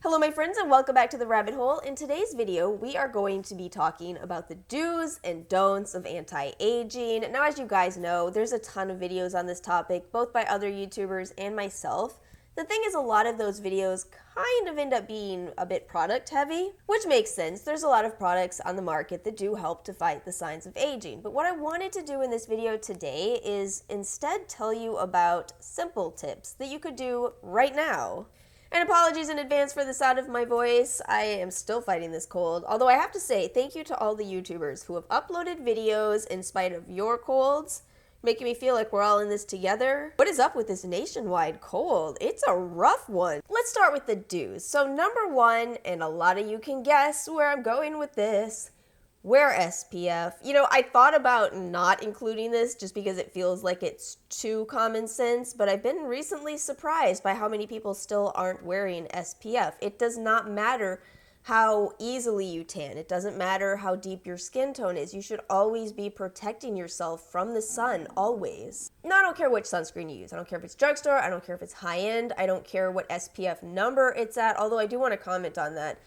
Hello my friends and welcome back to the rabbit hole. In today's video, we are going to be talking about the do's and don'ts of anti-aging. Now as you guys know, there's a ton of videos on this topic, both by other YouTubers and myself. The thing is, a lot of those videos kind of end up being a bit product heavy, which makes sense. There's a lot of products on the market that do help to fight the signs of aging. But what I wanted to do in this video today is instead tell you about simple tips that you could do right now. And apologies in advance for the sound of my voice. I am still fighting this cold. Although I have to say thank you to all the YouTubers who have uploaded videos in spite of your colds, making me feel like we're all in this together. What is up with this nationwide cold? It's a rough one. Let's start with the do's. So number one, and a lot of you can guess where I'm going with this, wear SPF. You know, I thought about not including this just because it feels like it's too common sense, but I've been recently surprised by how many people still aren't wearing SPF. It does not matter how easily you tan. It doesn't matter how deep your skin tone is. You should always be protecting yourself from the sun, always. Now, I don't care which sunscreen you use. I don't care if it's drugstore. I don't care if it's high-end. I don't care what SPF number it's at, although I do want to comment on that.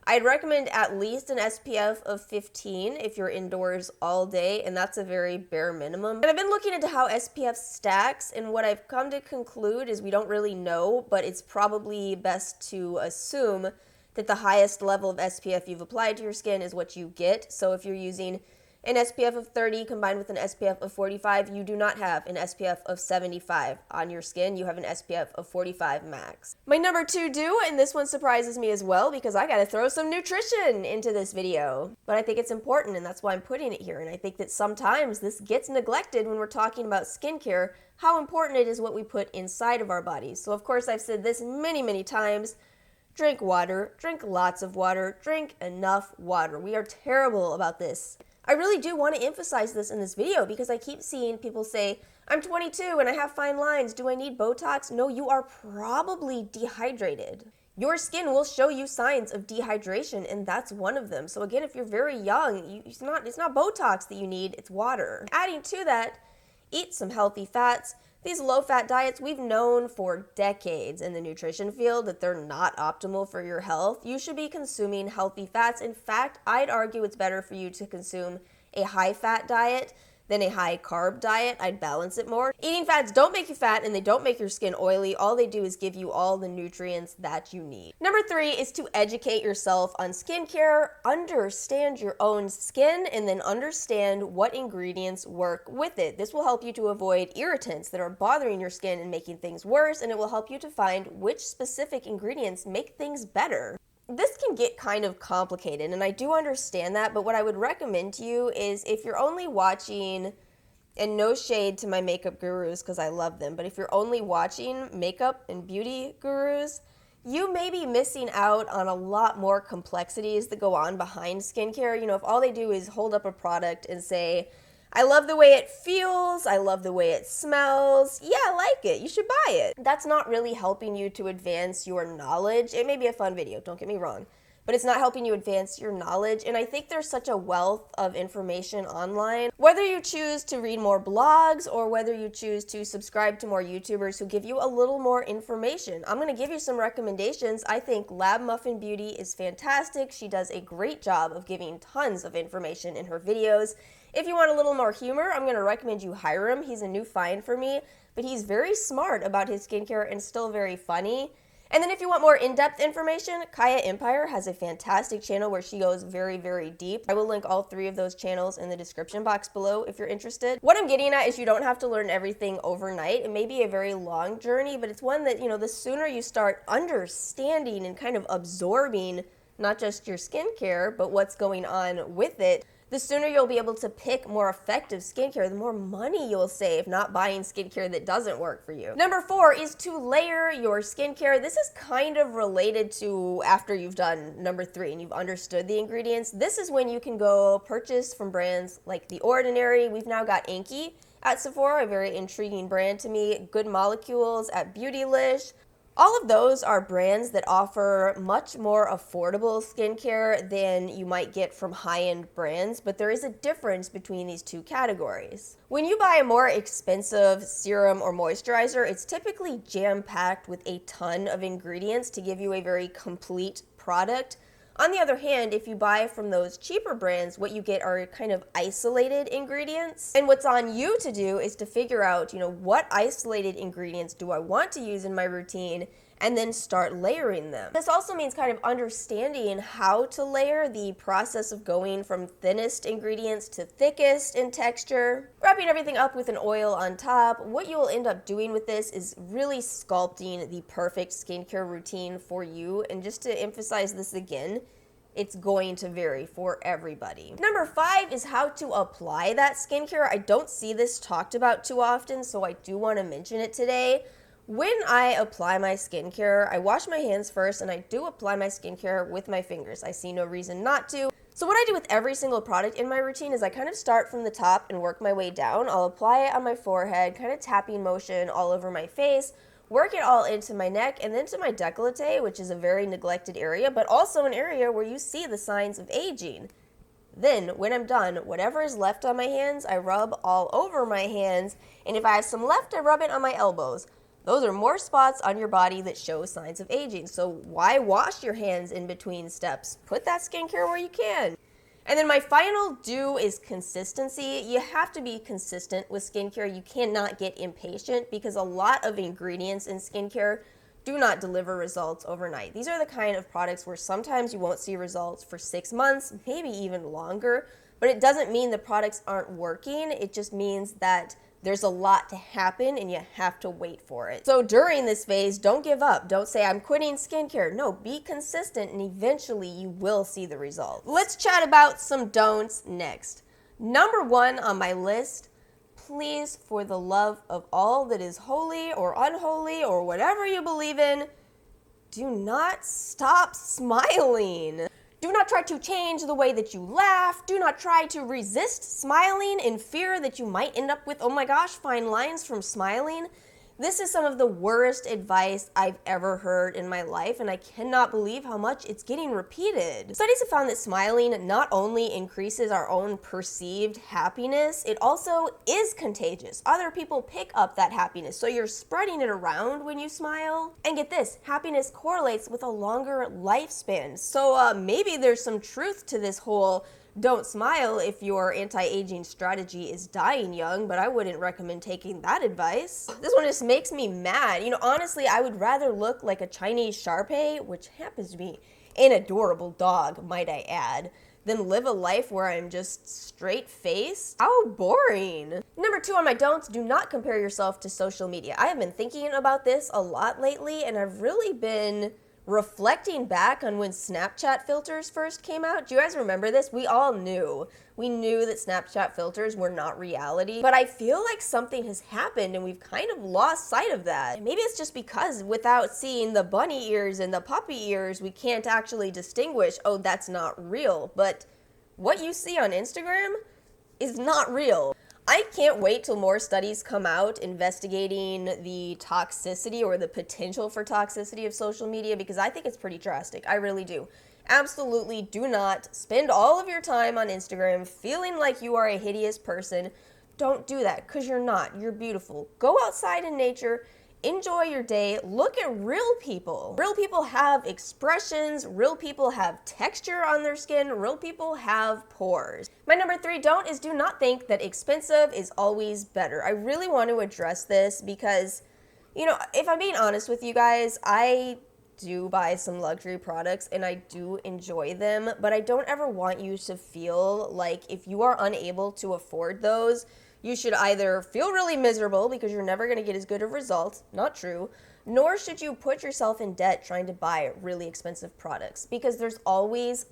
I'd recommend at least an SPF of 15 if you're indoors all day, and that's a very bare minimum. And I've been looking into how SPF stacks, and what I've come to conclude is we don't really know, but it's probably best to assume that the highest level of SPF you've applied to your skin is what you get. So if you're using an SPF of 30 combined with an SPF of 45, you do not have an SPF of 75 on your skin. You have an SPF of 45 max. My number two do, and this one surprises me as well because I gotta throw some nutrition into this video. But I think it's important, and that's why I'm putting it here. And I think that sometimes this gets neglected when we're talking about skincare, how important it is what we put inside of our bodies. So of course I've said this many, many times. Drink water, drink lots of water, drink enough water. We are terrible about this. I really do want to emphasize this in this video because I keep seeing people say, I'm 22 and I have fine lines. Do I need Botox? No, you are probably dehydrated. Your skin will show you signs of dehydration, and that's one of them. So again, if you're very young, it's not Botox that you need, it's water. Adding to that, eat some healthy fats. These low-fat diets, we've known for decades in the nutrition field that they're not optimal for your health. You should be consuming healthy fats. In fact, I'd argue it's better for you to consume a high-fat diet than a high-carb diet. I'd balance it more. Eating fats don't make you fat, and they don't make your skin oily. All they do is give you all the nutrients that you need. Number three is to educate yourself on skincare. Understand your own skin, and then understand what ingredients work with it. This will help you to avoid irritants that are bothering your skin and making things worse, and it will help you to find which specific ingredients make things better. This can get kind of complicated, and I do understand that, but what I would recommend to you is if you're only watching, and no shade to my makeup gurus because I love them, but if you're only watching makeup and beauty gurus, you may be missing out on a lot more complexities that go on behind skincare. You know, if all they do is hold up a product and say, I love the way it feels, I love the way it smells, yeah, I like it, you should buy it. That's not really helping you to advance your knowledge. It may be a fun video, don't get me wrong, but it's not helping you advance your knowledge, and I think there's such a wealth of information online. Whether you choose to read more blogs or whether you choose to subscribe to more YouTubers who give you a little more information, I'm going to give you some recommendations. I think Lab Muffin Beauty is fantastic. She does a great job of giving tons of information in her videos. If you want a little more humor, I'm going to recommend you Hiram. He's a new find for me, but he's very smart about his skincare and still very funny. And then if you want more in-depth information, Kaya Empire has a fantastic channel where she goes very, very deep. I will link all three of those channels in the description box below if you're interested. What I'm getting at is you don't have to learn everything overnight. It may be a very long journey, but it's one that, you know, the sooner you start understanding and kind of absorbing not just your skincare, but what's going on with it, the sooner you'll be able to pick more effective skincare, the more money you'll save not buying skincare that doesn't work for you. Number four is to layer your skincare. This is kind of related to after you've done number three and you've understood the ingredients. This is when you can go purchase from brands like The Ordinary. We've now got Anki at Sephora, a very intriguing brand to me. Good Molecules at Beautylish. All of those are brands that offer much more affordable skincare than you might get from high-end brands, but there is a difference between these two categories. When you buy a more expensive serum or moisturizer, it's typically jam-packed with a ton of ingredients to give you a very complete product. On the other hand, if you buy from those cheaper brands, what you get are kind of isolated ingredients. And what's on you to do is to figure out, what isolated ingredients do I want to use in my routine, and then start layering them. This also means kind of understanding how to layer, the process of going from thinnest ingredients to thickest in texture, wrapping everything up with an oil on top. What you'll end up doing with this is really sculpting the perfect skincare routine for you. And just to emphasize this again, it's going to vary for everybody. Number 5 is how to apply that skincare. I don't see this talked about too often, so I do want to mention it today. When I apply my skincare, I wash my hands first, and I do apply my skincare with my fingers. I see no reason not to. So what I do with every single product in my routine is I kind of start from the top and work my way down. I'll apply it on my forehead, kind of tapping motion all over my face, work it all into my neck and then to my décolleté, which is a very neglected area, but also an area where you see the signs of aging. Then, when I'm done, whatever is left on my hands, I rub all over my hands, and if I have some left, I rub it on my elbows. Those are more spots on your body that show signs of aging. So why wash your hands in between steps? Put that skincare where you can. And then my final do is consistency. You have to be consistent with skincare. You cannot get impatient because a lot of ingredients in skincare do not deliver results overnight. These are the kind of products where sometimes you won't see results for 6 months, maybe even longer, but it doesn't mean the products aren't working. It just means that there's a lot to happen and you have to wait for it. So during this phase, don't give up. Don't say, I'm quitting skincare. No, be consistent and eventually you will see the results. Let's chat about some don'ts next. Number 1 on my list, please, for the love of all that is holy or unholy or whatever you believe in, do not stop smiling. Do not try to change the way that you laugh. Do not try to resist smiling in fear that you might end up with, oh my gosh, fine lines from smiling. This is some of the worst advice I've ever heard in my life, and I cannot believe how much it's getting repeated. Studies have found that smiling not only increases our own perceived happiness, it also is contagious. Other people pick up that happiness, so you're spreading it around when you smile. And get this, happiness correlates with a longer lifespan. So maybe there's some truth to this whole don't smile if your anti-aging strategy is dying young, but I wouldn't recommend taking that advice. This one just makes me mad. Honestly, I would rather look like a Chinese Shar-Pei, which happens to be an adorable dog, might I add, than live a life where I'm just straight-faced. How boring. Number 2 on my don'ts, do not compare yourself to social media. I have been thinking about this a lot lately, and I've really been reflecting back on when Snapchat filters first came out. Do you guys remember this? We all knew. We knew that Snapchat filters were not reality, but I feel like something has happened and we've kind of lost sight of that. Maybe it's just because without seeing the bunny ears and the puppy ears, we can't actually distinguish, oh, that's not real. But what you see on Instagram is not real. I can't wait till more studies come out investigating the toxicity or the potential for toxicity of social media, because I think it's pretty drastic. I really do. Absolutely do not spend all of your time on Instagram feeling like you are a hideous person. Don't do that, because you're not. You're beautiful. Go outside in nature. Enjoy your day. Look at real people. Real people have expressions. Real people have texture on their skin. Real people have pores. My number 3 don't is do not think that expensive is always better. I really want to address this because, if I'm being honest with you guys, I do buy some luxury products and I do enjoy them, but I don't ever want you to feel like if you are unable to afford those, you should either feel really miserable because you're never going to get as good of results, not true, nor should you put yourself in debt trying to buy really expensive products, because there's always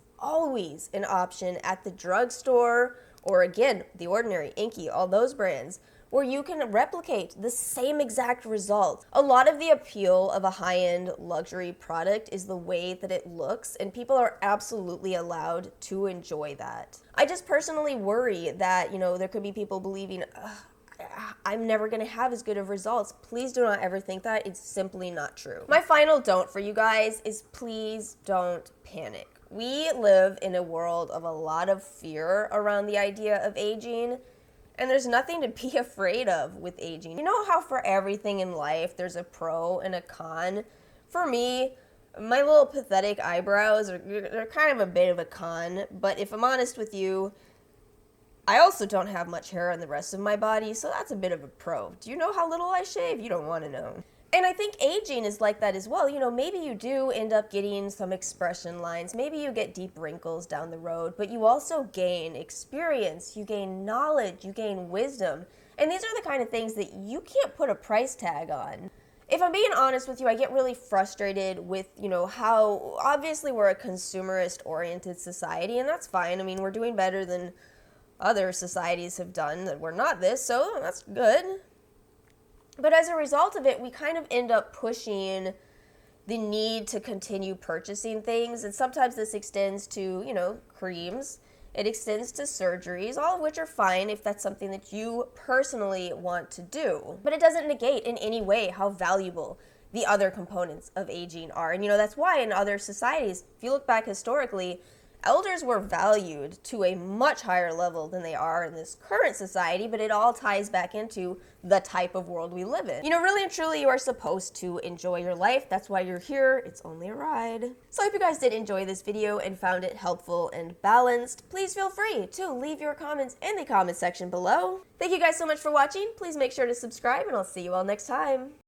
an option at the drugstore or, again, The Ordinary, Inky, all those brands, where you can replicate the same exact result. A lot of the appeal of a high-end luxury product is the way that it looks, and people are absolutely allowed to enjoy that. I just personally worry that, there could be people believing, I'm never going to have as good of results. Please do not ever think that. It's simply not true. My final don't for you guys is please don't panic. We live in a world of a lot of fear around the idea of aging, and there's nothing to be afraid of with aging. You know how for everything in life there's a pro and a con? For me, my little pathetic eyebrows they're kind of a bit of a con, but if I'm honest with you, I also don't have much hair on the rest of my body, so that's a bit of a pro. Do you know how little I shave? You don't want to know. And I think aging is like that as well. You know, maybe you do end up getting some expression lines. Maybe you get deep wrinkles down the road, but you also gain experience, you gain knowledge, you gain wisdom. And these are the kind of things that you can't put a price tag on. If I'm being honest with you, I get really frustrated with, how obviously we're a consumerist-oriented society, and that's fine. I mean, we're doing better than other societies have done that we're not this, so that's good. But as a result of it, we kind of end up pushing the need to continue purchasing things, and sometimes this extends to, creams. It extends to surgeries, all of which are fine if that's something that you personally want to do. But it doesn't negate in any way how valuable the other components of aging are. And that's why in other societies, if you look back historically, elders were valued to a much higher level than they are in this current society, but it all ties back into the type of world we live in. Really and truly, you are supposed to enjoy your life. That's why you're here. It's only a ride. So I hope you guys did enjoy this video and found it helpful and balanced. Please feel free to leave your comments in the comment section below. Thank you guys so much for watching. Please make sure to subscribe, and I'll see you all next time.